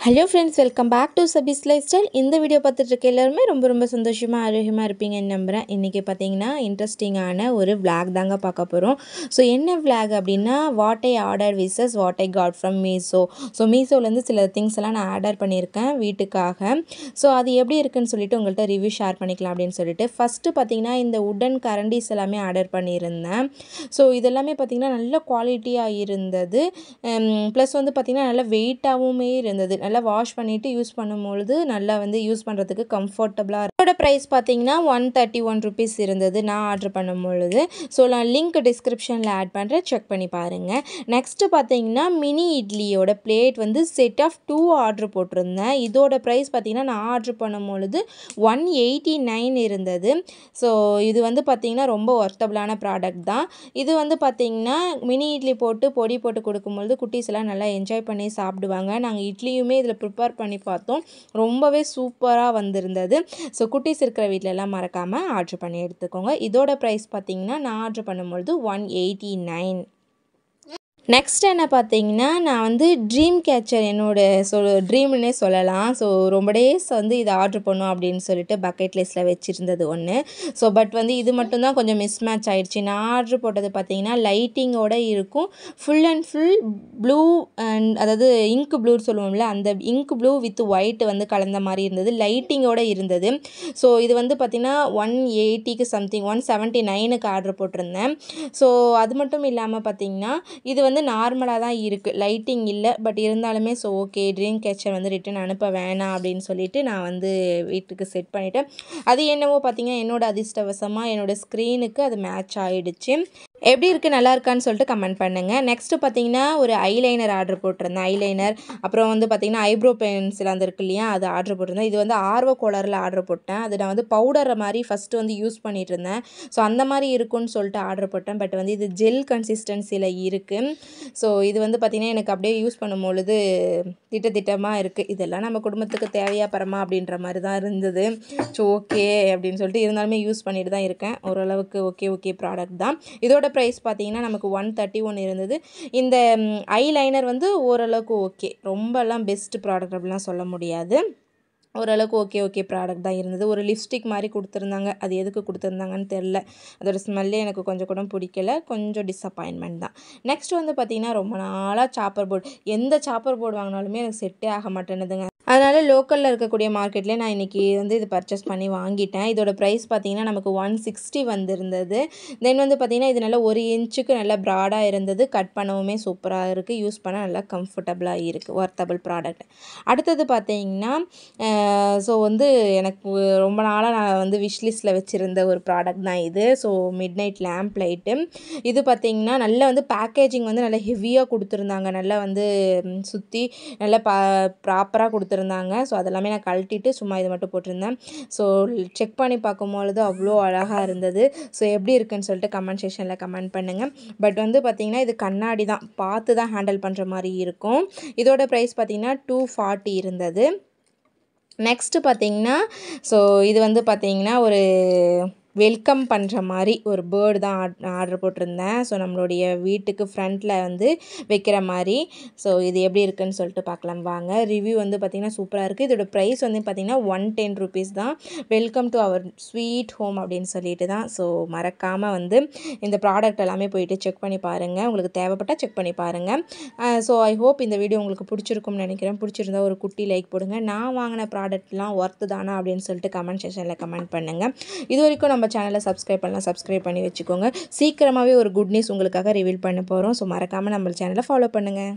Hello friends, welcome back to Sabis lifestyle. இந்த video பார்த்துட்டு இருக்க எல்லாருமே ரொம்ப சந்தோஷமாக ஆரோக்கியமாக இருப்பீங்கன்னு நம்புகிறேன். இன்றைக்கி பார்த்தீங்கன்னா இன்ட்ரெஸ்டிங்கான ஒரு விளாக் தாங்க பார்க்க போகிறோம். ஸோ என்ன விளாக் அப்படின்னா, what I order versus what I got from Meesho. So மீஷோலேருந்து சில திங்ஸ் எல்லாம் நான் ஆர்டர் பண்ணியிருக்கேன் வீட்டுக்காக. ஸோ அது எப்படி இருக்குன்னு சொல்லிட்டு உங்கள்கிட்ட ரிவ்யூ ஷேர் பண்ணிக்கலாம் அப்படின்னு சொல்லிட்டு ஃபஸ்ட்டு பார்த்தீங்கன்னா இந்த உடன் கரண்டிஸ் எல்லாமே ஆர்டர் பண்ணியிருந்தேன். ஸோ இதெல்லாமே பார்த்திங்கன்னா நல்ல குவாலிட்டியாக இருந்தது. ப்ளஸ் வந்து பார்த்திங்கன்னா நல்லா வெயிட்டாகவுமே இருந்தது. நல்லா வாஷ் பண்ணிவிட்டு யூஸ் பண்ணும்பொழுது நல்லா வந்து யூஸ் பண்ணுறதுக்கு கம்ஃபர்டபுளாக. அதோட ப்ரைஸ் பார்த்தீங்கன்னா 131 ருபீஸ் இருந்தது நான் ஆர்டர் பண்ணும்பொழுது. ஸோ நான் லிங்க் டிஸ்கிரிப்ஷனில் ஆட் பண்ணுறேன், செக் பண்ணி பாருங்கள். நெக்ஸ்ட்டு பார்த்தீங்கன்னா மினி இட்லியோட பிளேட் வந்து செட் ஆஃப் 2 ஆர்டர் போட்டிருந்தேன். இதோட ப்ரைஸ் பார்த்தீங்கன்னா நான் ஆர்டர் பண்ணும்பொழுது 189 இருந்தது. ஸோ இது வந்து பார்த்திங்கன்னா ரொம்ப ஒர்த்தபிளான ப்ராடக்ட் தான். இது வந்து பார்த்திங்கன்னா மினி இட்லி போட்டு பொடி போட்டு கொடுக்கும்பொழுது குட்டீஸ் எல்லாம் நல்லா என்ஜாய் பண்ணி சாப்பிடுவாங்க. நாங்கள் இட்லியுமே இதில் ப்ரிப்பேர் பண்ணி பார்த்தோம், ரொம்பவே சூப்பராக வந்திருந்தது. ஸோ குட்டீஸ் இருக்கிற வீட்டிலலாம் மறக்காமல் ஆர்டர் பண்ணி எடுத்துக்கோங்க. இதோட ப்ரைஸ் பார்த்திங்கன்னா நான் ஆர்டர் பண்ணும்பொழுது 189. நெக்ஸ்ட் என்ன பார்த்தீங்கன்னா, நான் வந்து ட்ரீம் கேச்சர் என்னோடய ட்ரீம்னே சொல்லலாம். ஸோ ரொம்ப டேஸ் வந்து இதை ஆர்டர் பண்ணோம் அப்படின்னு சொல்லிட்டு பக்கெட் லிஸ்ட்டில் வச்சுருந்தது ஒன்று. ஸோ பட் வந்து இது மட்டும்தான் கொஞ்சம் மிஸ்மேட்ச் ஆகிடுச்சு. நான் ஆர்டர் போட்டது பார்த்தீங்கன்னா லைட்டிங்கோடு இருக்கும், full and full blue and அதாவது இங்க் ப்ளூன்னு சொல்லுவோம்ல, அந்த இங்க் ப்ளூ வித் ஒயிட் வந்து கலந்த மாதிரி இருந்தது, லைட்டிங்கோடு இருந்தது. ஸோ இது வந்து பார்த்திங்கன்னா 180க்கு சம்திங் 179க்கு ஆர்டர் போட்டிருந்தேன். ஸோ அது மட்டும் இல்லாமல் பார்த்திங்கன்னா இது வந்து நார்மலாக தான் இருக்குது, லைட்டிங் இல்லை. பட் இருந்தாலுமே ஸோ ஓகே, ட்ரீம் கேச்சர் வந்து ரிட்டன் அனுப்ப வேணாம் அப்படின்னு சொல்லிட்டு நான் வந்து வீட்டுக்கு செட் பண்ணிவிட்டேன். அது என்னவோ பார்த்திங்கன்னா என்னோடய அதிர்ஷ்டவசமாக என்னோடய ஸ்க்ரீனுக்கு அது மேட்ச் ஆகிடுச்சு. எப்படி இருக்குது, நல்லா இருக்கான்னு சொல்லிட்டு கமெண்ட் பண்ணுங்கள். நெக்ஸ்ட்டு பார்த்தீங்கன்னா ஒரு ஐலைனர் ஆர்டர் போட்டிருந்தேன். ஐலைனர் அப்புறம் வந்து பார்த்திங்கன்னா ஐப்ரோ பென்சில் அந்த இருக்கு இல்லையா, அது ஆர்டர் போட்டிருந்தேன். இது வந்து ஆர்வ கோளாறில் ஆர்டர் போட்டேன். அது நான் வந்து பவுடர் மாதிரி ஃபஸ்ட்டு வந்து யூஸ் பண்ணிகிட்டு இருந்தேன். ஸோ அந்த மாதிரி இருக்குன்னு சொல்லிட்டு ஆர்டர் போட்டேன். பட் வந்து இது ஜெல் கன்சிஸ்டன்சியில் இருக்குது. ஸோ இது வந்து பார்த்திங்கன்னா எனக்கு அப்படியே யூஸ் பண்ணும்பொழுது திட்டமாக இருக்குது. இதெல்லாம் நம்ம குடும்பத்துக்கு தேவையா பரமா அப்படின்ற மாதிரி தான் இருந்தது. ஸோ ஓகே அப்படின்னு சொல்லிட்டு இருந்தாலுமே யூஸ் பண்ணிட்டு தான் இருக்கேன். ஓரளவுக்கு ஓகே ப்ராடக்ட் தான். இதோட ப்ரைஸ் பார்த்தீங்கன்னா நமக்கு 131 இருந்தது. இந்த ஐலைனர் வந்து ஓரளவுக்கு ஓகே, ரொம்பலாம் பெஸ்ட் ப்ராடக்ட் அப்படிலாம் சொல்ல முடியாது. ஓரளவுக்கு ஓகே ப்ராடக்ட் தான் இருந்தது. ஒரு லிப்ஸ்டிக் மாதிரி கொடுத்துருந்தாங்க, அது எதுக்கு கொடுத்துருந்தாங்கன்னு தெரில. அதோட ஸ்மெல்லே எனக்கு கொஞ்சம் கூட பிடிக்கல, கொஞ்சம் டிஸப்பாயின்மெண்ட் தான். நெக்ஸ்ட் வந்து பார்த்திங்கன்னா ரொம்ப நாளாக சாப்பர் போர்டு, எந்த சாப்பர் போர்டு வாங்கினாலுமே எனக்கு செட்டே ஆக மாட்டேன்னுதுங்க. அதனால் லோக்கலில் இருக்கக்கூடிய மார்க்கெட்லேயே நான் இன்றைக்கி வந்து இது பர்ச்சேஸ் பண்ணி வாங்கிட்டேன். இதோட ப்ரைஸ் பார்த்திங்கன்னா நமக்கு 160 வந்திருந்தது. தென் வந்து பார்த்திங்கன்னா இது நல்லா 1 இன்ச்சுக்கு நல்லா ப்ராடாக இருந்தது. கட் பண்ணவுமே சூப்பராக இருக்குது, யூஸ் பண்ண நல்லா கம்ஃபர்டபுளாக இருக்குது, ஒர்த்தபிள் ப்ராடக்ட். அடுத்தது பார்த்திங்கன்னா ஸோ வந்து எனக்கு ரொம்ப நாளாக நான் வந்து விஷ்லிஸ்ட்டில் வச்சுருந்த ஒரு ப்ராடக்ட் தான் இது. So midnight lamp light. இது பார்த்திங்கன்னா நல்லா வந்து பேக்கேஜிங் வந்து நல்லா ஹெவியாக கொடுத்துருந்தாங்க, நல்லா வந்து சுற்றி நல்லா ப்ராப்பராக கொடுத்துருந்தாங்க. ஸோ அதெல்லாமே நான் கழட்டிட்டு சும்மா இதை மட்டும் போட்டிருந்தேன். ஸோ செக் பண்ணி பார்க்கும்பொழுது அவ்வளோ அழகாக இருந்தது. ஸோ எப்படி இருக்குன்னு சொல்லிட்டு கமெண்ட் செக்ஷனில் கமெண்ட் பண்ணுங்கள். பட் வந்து பார்த்திங்கன்னா இது கண்ணாடி தான், பார்த்து தான் ஹேண்டில் பண்ணுற மாதிரி இருக்கும். இதோட ப்ரைஸ் பார்த்திங்கன்னா 240 இருந்தது. நெக்ஸ்ட்டு பார்த்திங்கன்னா ஸோ இது வந்து பார்த்திங்கன்னா ஒரு வெல்கம் பண்ணுற மாதிரி ஒரு பேர்டு தான் ஆர்டர் போட்டிருந்தேன். ஸோ நம்மளுடைய வீட்டுக்கு ஃப்ரண்ட்டில் வந்து வைக்கிற மாதிரி. ஸோ இது எப்படி இருக்குதுன்னு சொல்லிட்டு பார்க்கலாம் வாங்க. ரிவ்யூ வந்து பார்த்திங்கன்னா சூப்பராக இருக்குது. இதோட ப்ரைஸ் வந்து பார்த்திங்கன்னா 110 ருபீஸ் தான். Welcome to our sweet home அப்படின்னு சொல்லிட்டு தான். ஸோ மறக்காமல் வந்து இந்த ப்ராடக்ட் எல்லாமே போயிட்டு செக் பண்ணி பாருங்கள், உங்களுக்கு தேவைப்பட்டால் செக் பண்ணி பாருங்கள். ஸோ ஐ ஹோப் இந்த வீடியோ உங்களுக்கு பிடிச்சிருக்கும்னு நினைக்கிறேன். பிடிச்சிருந்தா ஒரு குட்டி லைக் போடுங்க. நான் வாங்கின ப்ராடக்ட்லாம் ஒர்த்து தானா அப்படின்னு சொல்லிட்டு கமெண்ட் செக்ஷனில் கமெண்ட் பண்ணுங்கள். இது வரைக்கும் நம்ம சேனலை சப்ஸ்கிரைப் பண்ணி வச்சுக்கோங்க. சீக்கிரமாகவே ஒரு குட் நியூஸ் உங்களுக்காக ரிவீல் பண்ண போகிறோம். ஸோ மறக்காமல் நம்ம சேனலை ஃபாலோ பண்ணுங்கள்.